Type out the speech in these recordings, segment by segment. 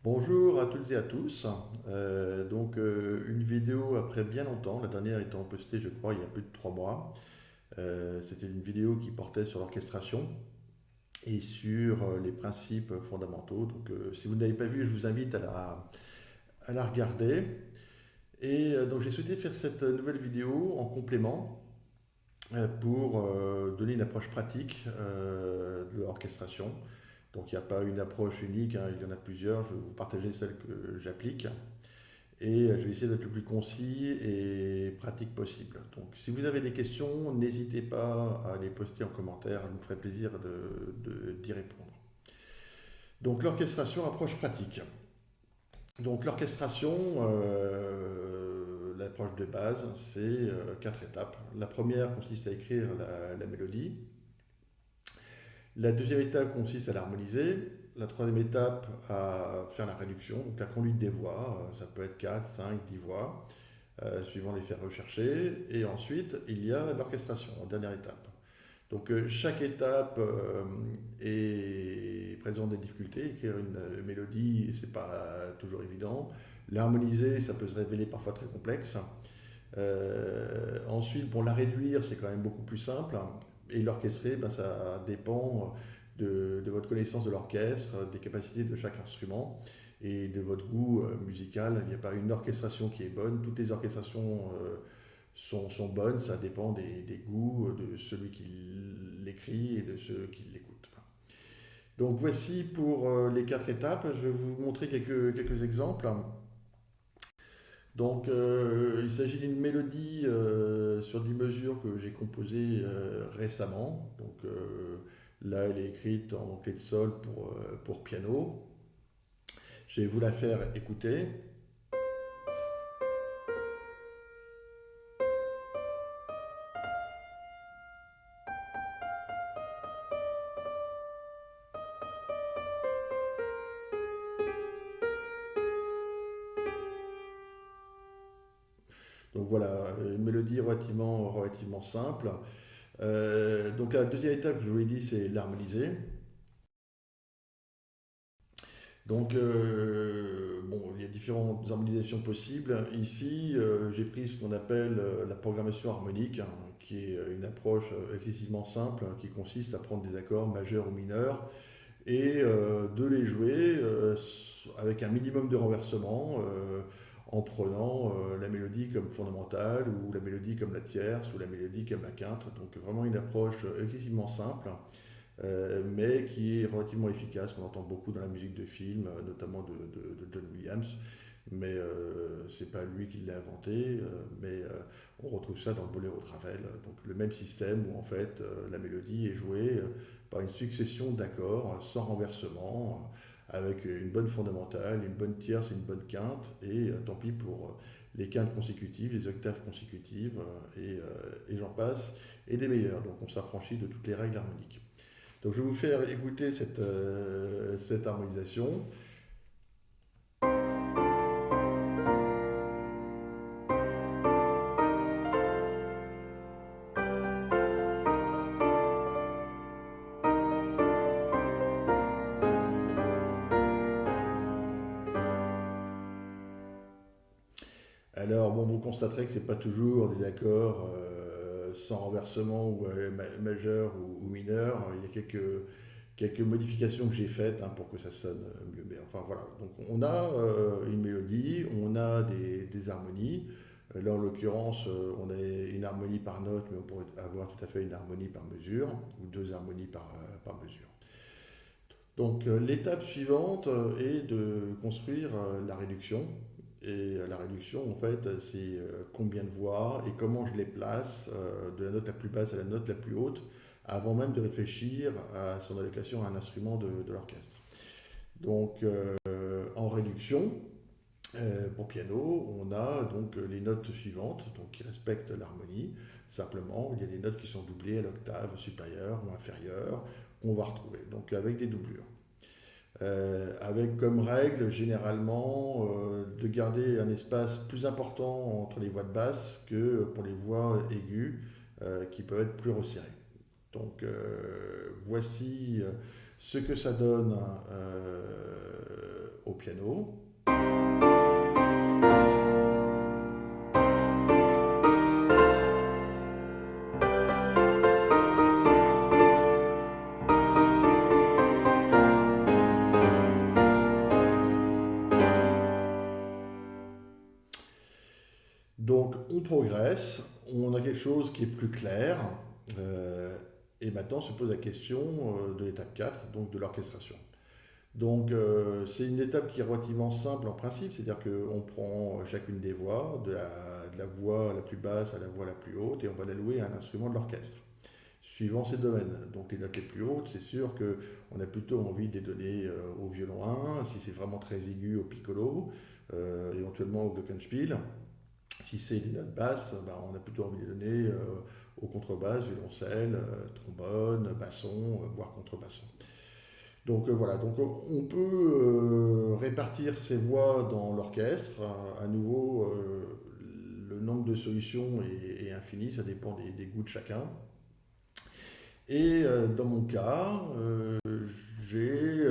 Bonjour à toutes et à tous. Une vidéo après bien longtemps, la dernière étant postée je crois il y a plus de 3 mois. C'était une vidéo qui portait sur l'orchestration et sur les principes fondamentaux. Si vous ne l'avez pas vue, je vous invite à la regarder. Donc j'ai souhaité faire cette nouvelle vidéo en complément pour donner une approche pratique de l'orchestration. Donc il n'y a pas une approche unique, hein, il y en a plusieurs. Je vais vous partager celle que j'applique. Je vais essayer d'être le plus concis et pratique possible. Donc, si vous avez des questions, n'hésitez pas à les poster en commentaire, ça me ferait plaisir d'y répondre. Donc, l'orchestration, approche pratique. Donc, l'orchestration, l'approche de base, c'est 4 étapes. La première consiste à écrire la mélodie. La deuxième étape consiste à l'harmoniser. La troisième étape à faire la réduction, donc la conduite des voix. Ça peut être 4, 5, 10 voix. Suivant les faits recherchés. Et ensuite, il y a l'orchestration, en dernière étape. Chaque étape présente des difficultés. Écrire une mélodie, c'est pas toujours évident. L'harmoniser, ça peut se révéler parfois très complexe. Ensuite, pour la réduire, c'est quand même beaucoup plus simple. Et l'orchestrer, ben, ça dépend de votre connaissance de l'orchestre, des capacités de chaque instrument et de votre goût musical. Il n'y a pas une orchestration qui est bonne. Toutes les orchestrations sont bonnes. Ça dépend des goûts de celui qui l'écrit et de ceux qui l'écoutent. Donc voici pour les 4 étapes. Je vais vous montrer quelques exemples. Il s'agit d'une mélodie sur 10 mesures que j'ai composée récemment. Là, elle est écrite en clé de sol pour piano. Je vais vous la faire écouter. Donc voilà, une mélodie relativement simple. Donc la deuxième étape, je vous l'ai dit, c'est l'harmoniser. Il y a différentes harmonisations possibles. Ici, j'ai pris ce qu'on appelle la programmation harmonique, hein, qui est une approche excessivement simple, hein, qui consiste à prendre des accords majeurs ou mineurs et de les jouer avec un minimum de renversement, en prenant la mélodie comme fondamentale, ou la mélodie comme la tierce, ou la mélodie comme la quinte. Donc vraiment une approche excessivement simple, mais qui est relativement efficace, qu'on entend beaucoup dans la musique de film, notamment de John Williams. Mais c'est pas lui qui l'a inventé, on retrouve ça dans le boléro de Ravel. Donc le même système où en fait la mélodie est jouée par une succession d'accords sans renversement, avec une bonne fondamentale, une bonne tierce et une bonne quinte, et tant pis pour les quintes consécutives, les octaves consécutives, et j'en passe, et des meilleurs. Donc on s'affranchit de toutes les règles harmoniques. Donc je vais vous faire écouter cette harmonisation. Alors bon, vous constaterez que ce n'est pas toujours des accords sans renversement ou majeur ou mineur. Il y a quelques modifications que j'ai faites, hein, pour que ça sonne mieux. Mais enfin voilà, donc on a une mélodie, on a des harmonies. Là, en l'occurrence, on a une harmonie par note, mais on pourrait avoir tout à fait une harmonie par mesure, ou deux harmonies par mesure. L'étape suivante est de construire la réduction. La réduction, en fait, c'est combien de voix et comment je les place de la note la plus basse à la note la plus haute, avant même de réfléchir à son allocation à un instrument de l'orchestre. En réduction, pour piano, on a donc les notes suivantes, donc qui respectent l'harmonie. Simplement, il y a des notes qui sont doublées à l'octave supérieure ou inférieure, qu'on va retrouver, donc avec des doublures. Avec comme règle généralement de garder un espace plus important entre les voix de basse que pour les voix aiguës, qui peuvent être plus resserrées. Voici ce que ça donne piano. Donc on progresse, on a quelque chose qui est plus clair, euh, et maintenant se pose la question de l'étape 4, donc de l'orchestration. Donc c'est une étape qui est relativement simple en principe, c'est-à-dire qu'on prend chacune des voix, de la voix la plus basse à la voix la plus haute, et on va l'allouer à un instrument de l'orchestre, suivant ces domaines. Donc les notes les plus hautes, c'est sûr qu'on a plutôt envie de les donner au violon 1, si c'est vraiment très aigu au piccolo, éventuellement au glockenspiel. Si c'est des notes basses, ben, on a plutôt envie de les donner au contrebasse, violoncelle, trombone, basson, voire contrebasson. Donc voilà, donc on peut répartir ces voix dans l'orchestre. À nouveau, le nombre de solutions est infini, ça dépend des goûts de chacun. Et dans mon cas, j'ai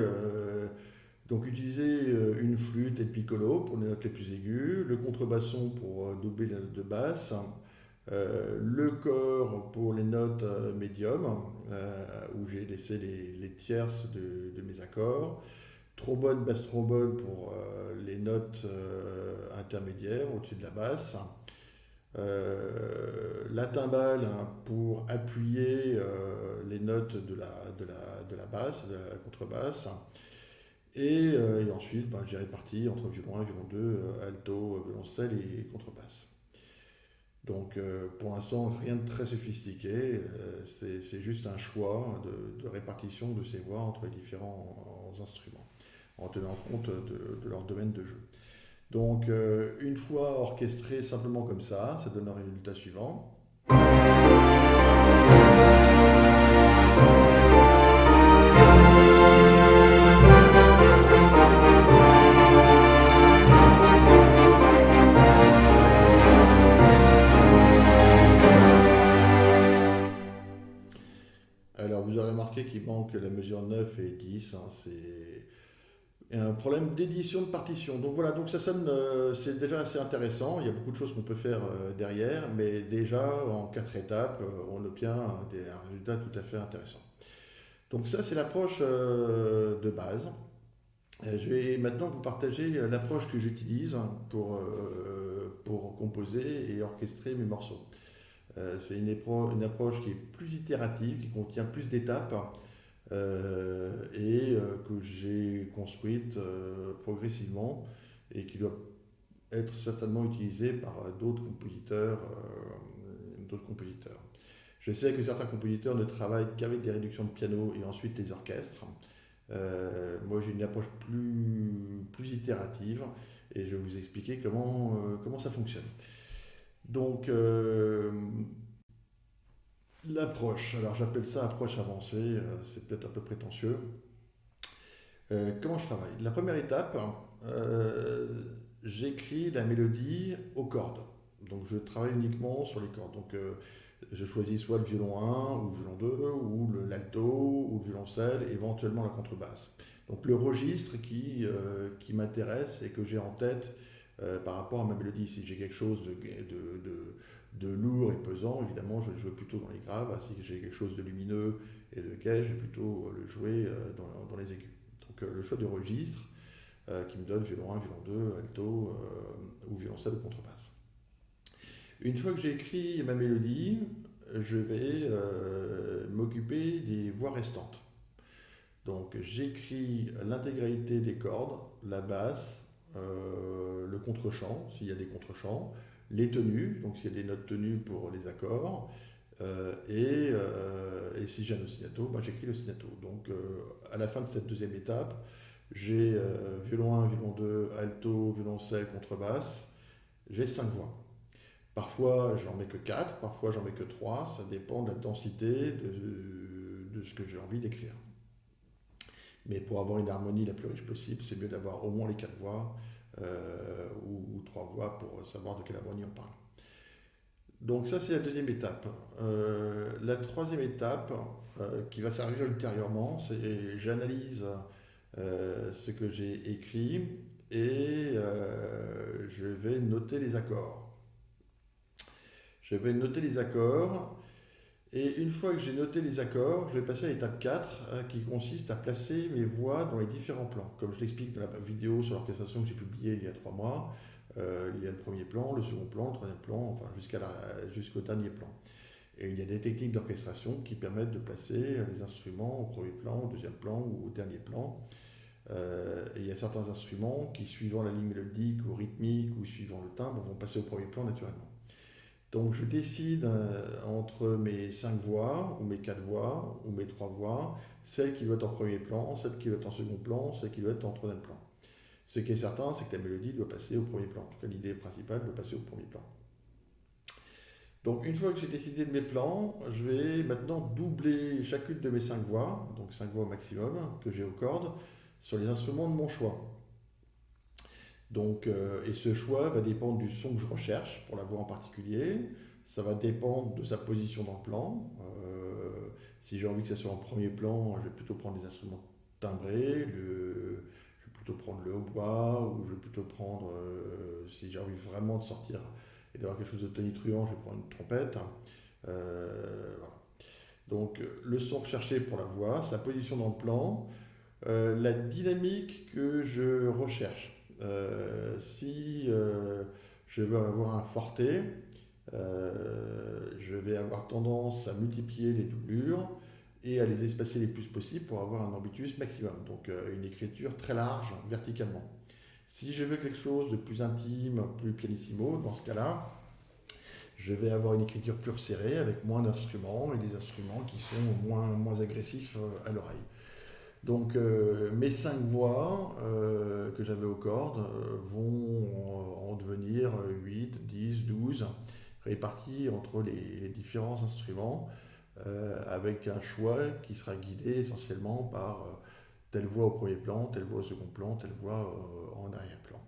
donc utilisé une flûte et le piccolo pour les notes les plus aiguës, le contrebasson pour doubler les notes de basse, le cor pour les notes médium, où j'ai laissé les tierces de mes accords, trombone, basse trombone pour les notes intermédiaires au-dessus de la basse, la timbale pour appuyer les notes de la basse, de la contrebasse, et ensuite ben, j'ai réparti entre violon 1, violon 2, alto, violoncelle et contrebasse. Donc pour l'instant, rien de très sophistiqué, c'est juste un choix de répartition de ces voix entre les différents instruments, en tenant compte de leur domaine de jeu. Donc une fois orchestré simplement comme ça donne le résultat suivant. Alors vous aurez remarqué qu'il manque la mesure 9 et 10, hein, c'est un problème d'édition de partition. Donc voilà, donc ça sonne, c'est déjà assez intéressant. Il y a beaucoup de choses qu'on peut faire derrière, mais déjà en 4 étapes, on obtient un résultat tout à fait intéressant. Donc ça, c'est l'approche de base. Je vais maintenant vous partager l'approche que j'utilise pour composer et orchestrer mes morceaux. C'est une approche qui est plus itérative, qui contient plus d'étapes que j'ai construite progressivement et qui doit être certainement utilisée par d'autres compositeurs. Je sais que certains compositeurs ne travaillent qu'avec des réductions de piano et ensuite les orchestres. Moi, j'ai une approche plus itérative et je vais vous expliquer comment ça fonctionne. Donc, l'approche, alors j'appelle ça approche avancée, c'est peut-être un peu prétentieux. Comment je travaille? La première étape, euh, j'écris la mélodie aux cordes. Donc je travaille uniquement sur les cordes. Donc je choisis soit le violon 1 ou le violon 2 ou l'alto ou le violoncelle, éventuellement la contrebasse. Donc le registre qui m'intéresse et que j'ai en tête par rapport à ma mélodie. Si j'ai quelque chose de lourd et pesant, évidemment je le joue plutôt dans les graves. Si j'ai quelque chose de lumineux et de gai, je vais plutôt le jouer dans les aigus. Donc le choix du registre qui me donne violon 1, violon 2, alto ou violoncelle ou contrebasse. Une fois que j'ai écrit ma mélodie, je vais m'occuper des voix restantes. Donc j'écris l'intégralité des cordes, la basse, le contre-champ, s'il y a des contre-champs, les tenues, donc s'il y a des notes tenues pour les accords, et si j'ai un ostinato, ben, j'écris l'ostinato. Donc à la fin de cette deuxième étape, j'ai violon 1, violon 2, alto, violoncelle, contrebasse, j'ai 5 voix. Parfois, j'en mets que 4, parfois j'en mets que 3, ça dépend de la densité de ce que j'ai envie d'écrire. Mais pour avoir une harmonie la plus riche possible, c'est mieux d'avoir au moins les 4 voix ou 3 voix pour savoir de quelle harmonie on parle. Donc ça, c'est la deuxième étape. La troisième étape, qui va s'arriver ultérieurement, c'est j'analyse ce que j'ai écrit et je vais noter les accords. Je vais noter les accords et une fois que j'ai noté les accords, je vais passer à l'étape 4 qui consiste à placer mes voix dans les différents plans. Comme je l'explique dans la vidéo sur l'orchestration que j'ai publiée il y a 3 mois, il y a le premier plan, le second plan, le troisième plan, enfin jusqu'au dernier plan. Et il y a des techniques d'orchestration qui permettent de placer les instruments au premier plan, au deuxième plan ou au dernier plan. Et il y a certains instruments qui, suivant la ligne mélodique ou rythmique ou suivant le timbre, vont passer au premier plan naturellement. Donc je décide entre mes 5 voix, ou mes 4 voix, ou mes 3 voix, celle qui doit être en premier plan, celle qui doit être en second plan, celle qui doit être en troisième plan. Ce qui est certain, c'est que la mélodie doit passer au premier plan. En tout cas, l'idée principale doit passer au premier plan. Donc une fois que j'ai décidé de mes plans, je vais maintenant doubler chacune de mes 5 voix, donc 5 voix au maximum que j'ai aux cordes, sur les instruments de mon choix. Donc, et ce choix va dépendre du son que je recherche pour la voix en particulier. Ça va dépendre de sa position dans le plan. Si j'ai envie que ça soit en premier plan, je vais plutôt prendre des instruments timbrés. Je vais plutôt prendre le hautbois ou je vais plutôt prendre, si j'ai envie vraiment de sortir et d'avoir quelque chose de tonitruant, je vais prendre une trompette. Voilà. Donc le son recherché pour la voix, sa position dans le plan, la dynamique que je recherche. Si je veux avoir un forté, je vais avoir tendance à multiplier les doublures et à les espacer les plus possible pour avoir un ambitus maximum. Donc une écriture très large verticalement. Si je veux quelque chose de plus intime, plus pianissimo, dans ce cas-là, je vais avoir une écriture plus resserrée avec moins d'instruments et des instruments qui sont moins agressifs à l'oreille. Donc mes 5 voix que j'avais aux cordes vont en devenir 8, 10, 12, répartis entre les différents instruments, avec un choix qui sera guidé essentiellement par telle voix au premier plan, telle voix au second plan, telle voix en arrière-plan.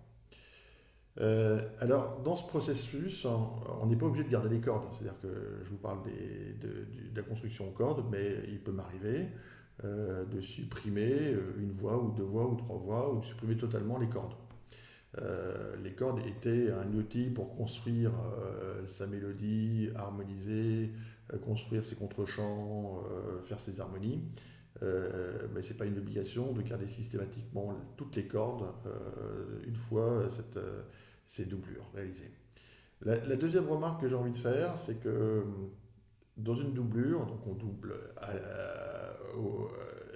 Alors, dans ce processus, on n'est pas obligé de garder les cordes. C'est-à-dire que je vous parle de la construction aux cordes, mais il peut m'arriver de supprimer une voix ou 2 voix ou 3 voix ou de supprimer totalement les cordes. Les cordes étaient un outil pour construire sa mélodie, harmoniser, construire ses contre-chants, faire ses harmonies. Mais ce n'est pas une obligation de garder systématiquement toutes les cordes une fois ces doublures réalisées. La deuxième remarque que j'ai envie de faire, c'est que dans une doublure, donc on double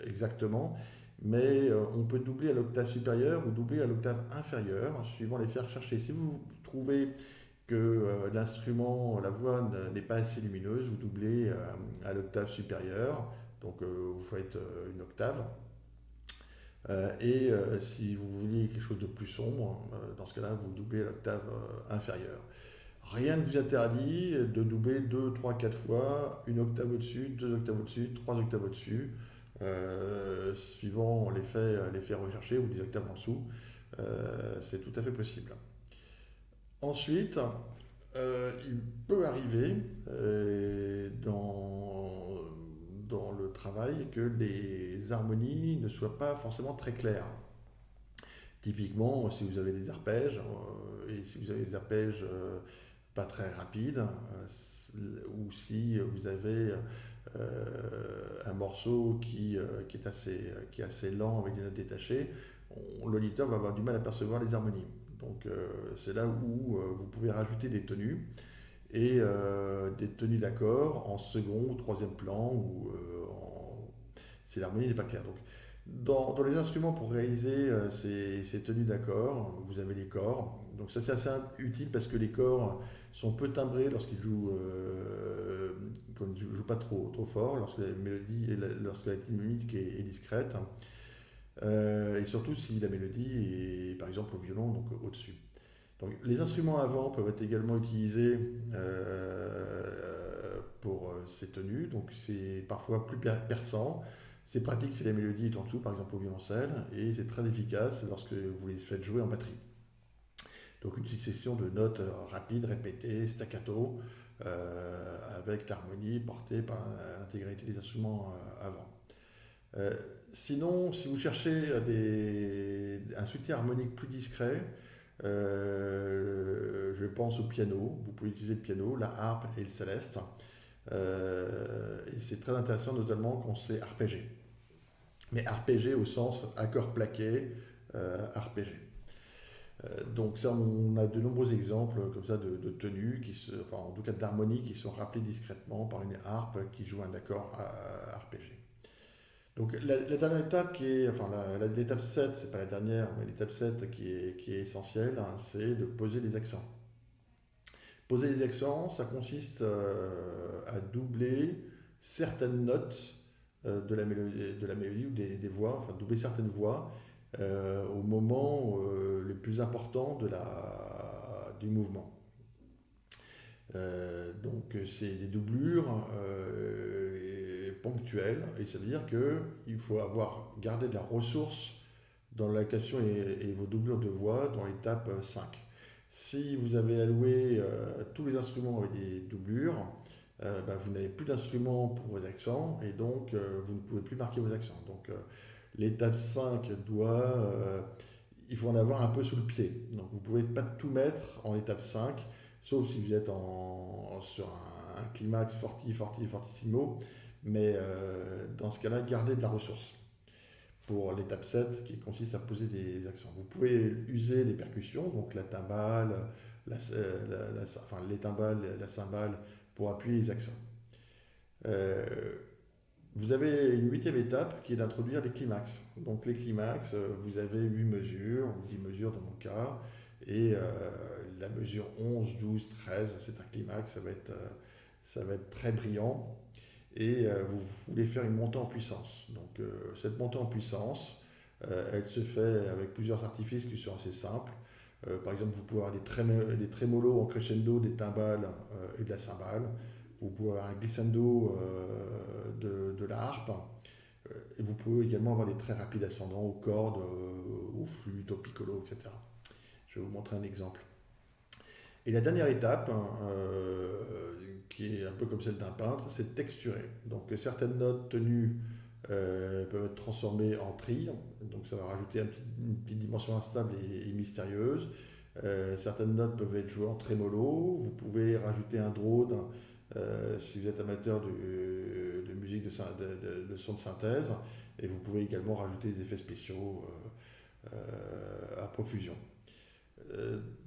exactement, mais on peut doubler à l'octave supérieure ou doubler à l'octave inférieure, suivant les fers recherchés. Si vous trouvez que l'instrument, la voix n'est pas assez lumineuse, vous doublez à l'octave supérieure, donc vous faites une octave. Et si vous voulez quelque chose de plus sombre, dans ce cas-là, vous doublez à l'octave inférieure. Rien ne vous interdit de doubler 2, 3, 4 fois, une octave au-dessus, 2 octaves au-dessus, 3 octaves au-dessus, suivant l'effet recherché ou des octaves en dessous. C'est tout à fait possible. Ensuite, il peut arriver dans le travail que les harmonies ne soient pas forcément très claires. Typiquement, si vous avez des arpèges, et si vous avez des arpèges pas très rapides, ou si vous avez un morceau qui est assez lent avec des notes détachées, l'auditeur va avoir du mal à percevoir les harmonies. Donc c'est là où vous pouvez rajouter des tenues et des tenues d'accords en second ou troisième plan si l'harmonie n'est pas claire. Donc, dans les instruments pour réaliser ces tenues d'accords, vous avez les corps. Donc ça c'est assez utile parce que les corps sont peu timbrés lorsqu'ils jouent, quand ils ne jouent pas trop fort, lorsque la mélodie lorsque la dynamique est discrète. Et surtout si la mélodie est par exemple au violon, donc au-dessus. Donc, les instruments à vent peuvent être également utilisés pour ces tenues, donc c'est parfois plus perçant. C'est pratique si la mélodie est en dessous, par exemple au violoncelle, et c'est très efficace lorsque vous les faites jouer en batterie. Donc une succession de notes rapides, répétées, staccato, avec l'harmonie portée par l'intégralité des instruments à vent. Sinon, si vous cherchez un soutien harmonique plus discret, je pense au piano. Vous pouvez utiliser le piano, la harpe et le céleste. Et c'est très intéressant, notamment quand c'est arpégé. Mais arpégé au sens accord plaqué, arpégé. Donc ça, on a de nombreux exemples comme ça de tenues, enfin en tout cas d'harmonies qui sont rappelées discrètement par une harpe qui joue un accord arpégé. Donc la dernière étape qui est, enfin l'étape 7, c'est pas la dernière, mais l'étape 7 qui est essentielle, hein, c'est de poser les accents. Poser les accents, ça consiste à doubler certaines notes de la mélodie ou des voix, enfin doubler certaines voix au moment le plus important du mouvement. Donc c'est des doublures ponctuelles, et ça veut dire qu'il faut avoir gardé de la ressource dans l'allocation et vos doublures de voix dans l'étape 5. Si vous avez alloué tous les instruments avec des doublures, vous n'avez plus d'instruments pour vos accents et donc vous ne pouvez plus marquer vos accents. Donc l'étape 5 il faut en avoir un peu sous le pied. Donc vous ne pouvez pas tout mettre en étape 5, sauf si vous êtes sur un climax forti, forti, fortissimo, mais dans ce cas-là, gardez de la ressource pour l'étape 7 qui consiste à poser des accents. Vous pouvez user des percussions, donc la timbale, les timbales, la cymbale pour appuyer les accents. Vous avez une 8e étape qui est d'introduire les climax. Donc les climax, vous avez 8 mesures, ou 10 mesures dans mon cas, et la mesure 11, 12, 13, c'est un climax, ça va être très brillant. Et vous voulez faire une montée en puissance. Donc cette montée en puissance, elle se fait avec plusieurs artifices qui sont assez simples. Par exemple, vous pouvez avoir des trémolos en crescendo, des timbales et de la cymbale. Vous pouvez avoir un glissando de la harpe. Et vous pouvez également avoir des très rapides ascendants aux cordes, aux flûtes, au piccolo, etc. Je vais vous montrer un exemple. Et la dernière étape, qui est un peu comme celle d'un peintre, c'est de texturer. Donc certaines notes tenues peuvent être transformées en tri, donc ça va rajouter une petite dimension instable et mystérieuse. Certaines notes peuvent être jouées en trémolo, vous pouvez rajouter un drone si vous êtes amateur de musique de son de synthèse, et vous pouvez également rajouter des effets spéciaux à profusion.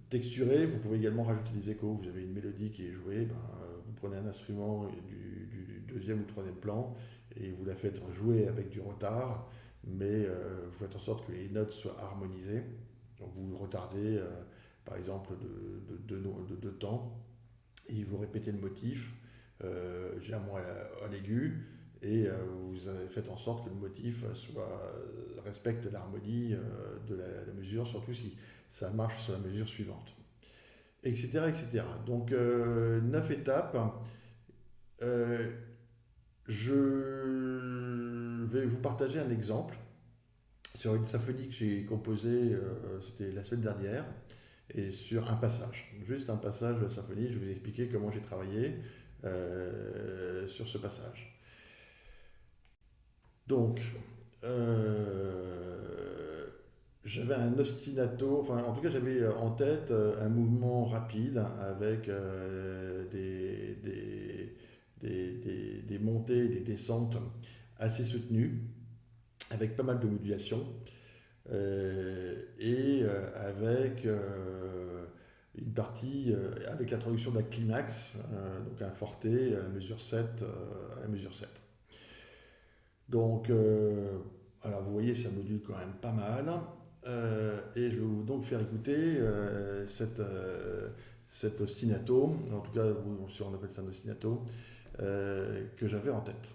Texturé, vous pouvez également rajouter des échos. Vous avez une mélodie qui est jouée, vous prenez un instrument du deuxième ou troisième plan et vous la faites jouer avec du retard, mais vous faites en sorte que les notes soient harmonisées. Donc vous retardez par exemple de 2 temps et vous répétez le motif, généralement à l'aigu, et vous faites en sorte que le motif respecte l'harmonie de la mesure, surtout si ça marche sur la mesure suivante, etc. etc. Donc 9 étapes. Je vais vous partager un exemple sur une symphonie que j'ai composée, c'était la semaine dernière, et sur un passage, juste un passage de la symphonie. Je vais vous expliquer comment j'ai travaillé sur ce passage. Donc, j'avais un ostinato, enfin en tout cas j'avais en tête un mouvement rapide avec des montées et des descentes assez soutenues, avec pas mal de modulation, et avec une partie avec l'introduction d'un climax, donc un forté à la mesure 7. Donc, alors vous voyez, ça module quand même pas mal. Et je vais donc faire écouter cet ostinato, en tout cas, si on appelle ça un ostinato, que j'avais en tête.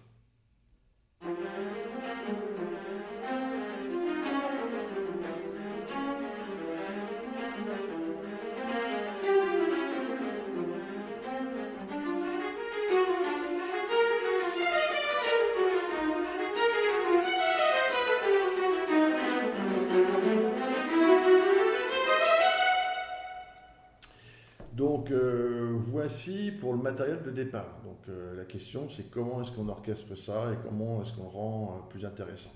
Donc voici pour le matériel de départ. Donc la question c'est comment est-ce qu'on orchestre ça et comment est-ce qu'on rend plus intéressant.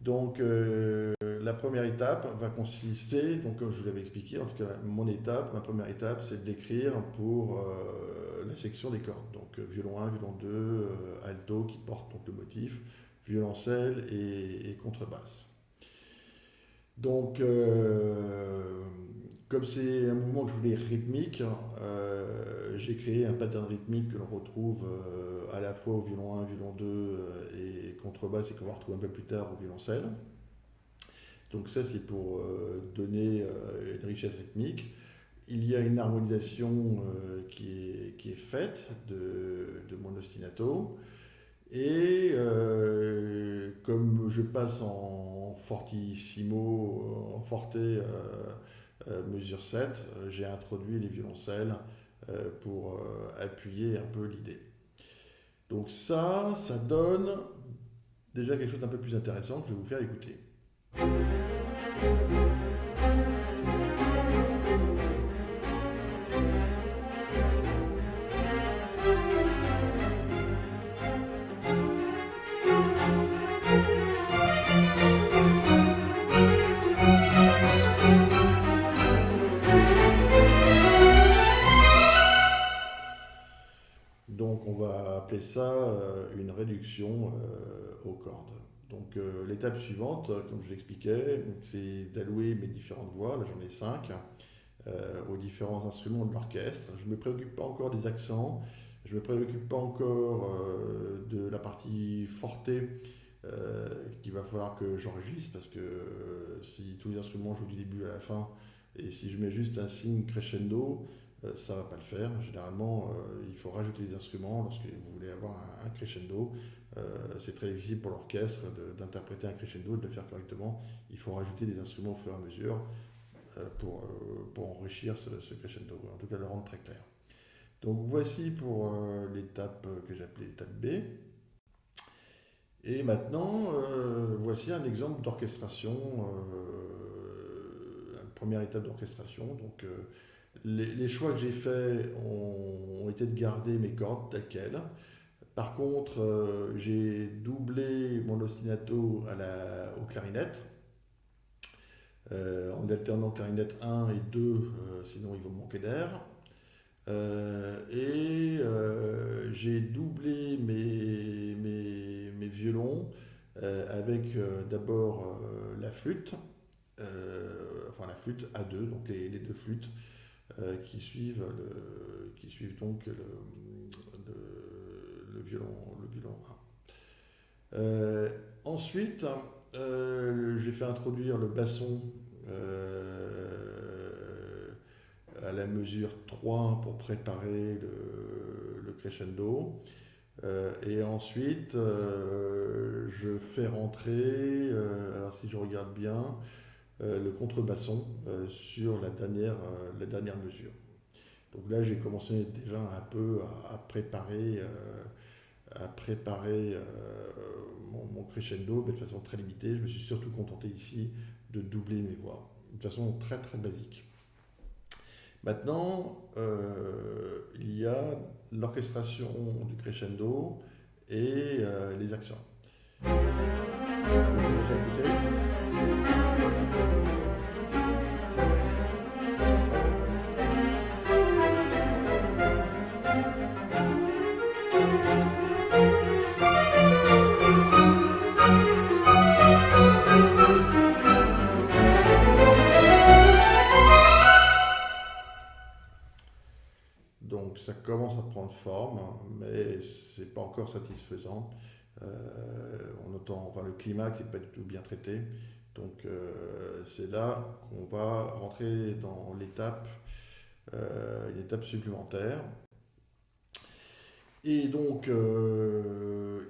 Donc, la première étape va consister, donc comme je vous l'avais expliqué, en tout cas ma première étape, c'est de l'écrire pour la section des cordes. Donc, violon 1, violon 2, alto qui porte donc le motif, violoncelle et contrebasse. Donc, comme c'est un mouvement que je voulais rythmique, j'ai créé un pattern rythmique que l'on retrouve à la fois au violon 1, violon 2 et contrebasse et qu'on va retrouver un peu plus tard au violoncelle. Donc ça, c'est pour donner une richesse rythmique. Il y a une harmonisation qui est faite de mon ostinato. Et comme je passe en fortissimo, en forte mesure 7, j'ai introduit les violoncelles pour appuyer un peu l'idée. Donc ça donne déjà quelque chose d'un peu plus intéressant que je vais vous faire écouter. Donc on va appeler ça une réduction aux cordes. Donc l'étape suivante, comme je l'expliquais, c'est d'allouer mes différentes voix, là j'en ai 5, aux différents instruments de l'orchestre. Je ne me préoccupe pas encore des accents, je ne me préoccupe pas encore de la partie forte qu'il va falloir que j'enregistre parce que si tous les instruments jouent du début à la fin et si je mets juste un signe crescendo, ça ne va pas le faire. Généralement, il faut rajouter des instruments lorsque vous voulez avoir un crescendo. C'est très difficile pour l'orchestre d'interpréter un crescendo et de le faire correctement. Il faut rajouter des instruments au fur et à mesure pour enrichir ce crescendo, en tout cas le rendre très clair. Donc voici pour l'étape que j'appelais l'étape B. Et maintenant, voici un exemple d'orchestration, une première étape d'orchestration. Donc les choix que j'ai faits ont été de garder mes cordes telles quelles. Par contre, j'ai doublé mon ostinato aux clarinettes, en alternant clarinette 1 et 2, sinon ils vont manquer d'air. J'ai doublé mes violons avec d'abord la flûte, enfin la flûte A2, donc les deux flûtes qui suivent donc le violon 1. Ensuite, j'ai fait introduire le basson à la mesure 3 pour préparer le crescendo. Et ensuite, je fais rentrer, alors si je regarde bien, le contrebasson sur la dernière mesure. Donc là, j'ai commencé déjà un peu à préparer mon crescendo, mais de façon très limitée. Je me suis surtout contenté ici de doubler mes voix, de façon très très basique. Maintenant, il y a l'orchestration du crescendo et les accents. Je vous fais déjà écouter. Donc ça commence à prendre forme, mais c'est pas encore satisfaisant. On entend, enfin, le climax n'est pas du tout bien traité. Donc c'est là qu'on va rentrer dans une étape supplémentaire. Et donc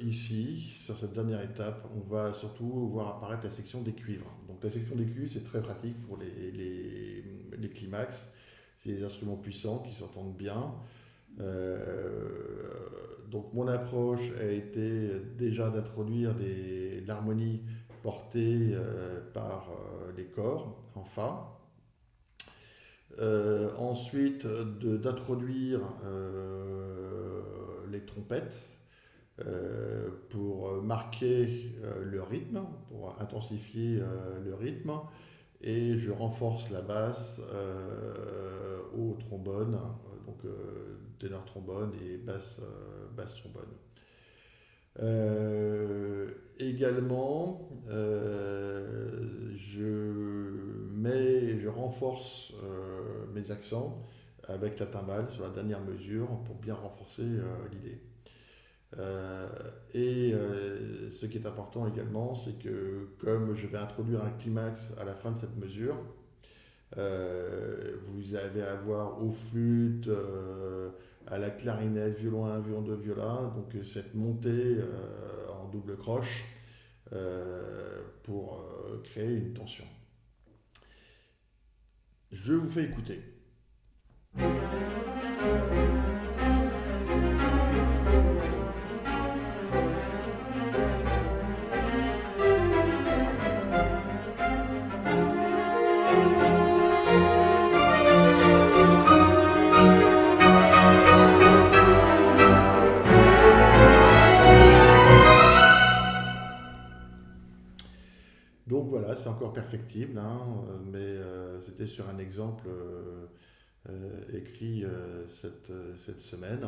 ici, sur cette dernière étape, on va surtout voir apparaître la section des cuivres. Donc la section des cuivres, c'est très pratique pour les climax. C'est des instruments puissants qui s'entendent bien. Donc mon approche a été déjà d'introduire l'harmonie portée par les corps en Fa. Ensuite d'introduire les trompettes pour marquer le rythme, pour intensifier le rythme, et je renforce la basse au trombone, donc ténor trombone et basse trombone. Également, je renforce mes accents avec la timbale sur la dernière mesure pour bien renforcer l'idée. Ce qui est important également, c'est que comme je vais introduire un climax à la fin de cette mesure, vous allez avoir aux flûtes, à la clarinette, violon 1, violon 2, viola, donc cette montée en double croche pour créer une tension. Je vous fais écouter. Donc voilà, c'est encore perfectible, hein, mais c'était sur un exemple écrit cette semaine.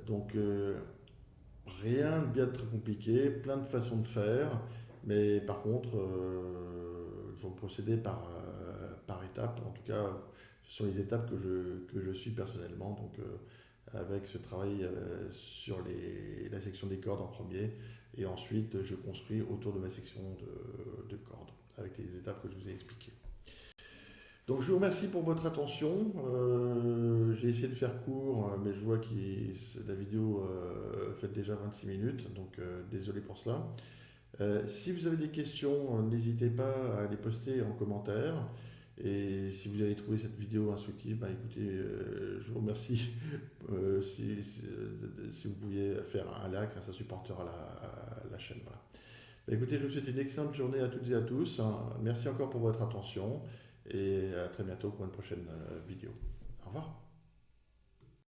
Donc rien de bien très compliqué, plein de façons de faire, mais par contre, il faut procéder par étapes. En tout cas, ce sont les étapes que je suis personnellement, donc avec ce travail sur la section des cordes en premier, et ensuite je construis autour de ma section de cordes, avec les étapes que je vous ai expliquées. Donc je vous remercie pour votre attention. J'ai essayé de faire court, mais je vois que la vidéo fait déjà 26 minutes, donc désolé pour cela. Si vous avez des questions, n'hésitez pas à les poster en commentaire. Et si vous avez trouvé cette vidéo instructive, bah écoutez, je vous remercie si vous pouviez faire un like, ça supportera la chaîne. Voilà. Bah écoutez, je vous souhaite une excellente journée à toutes et à tous. Merci encore pour votre attention et à très bientôt pour une prochaine vidéo. Au revoir.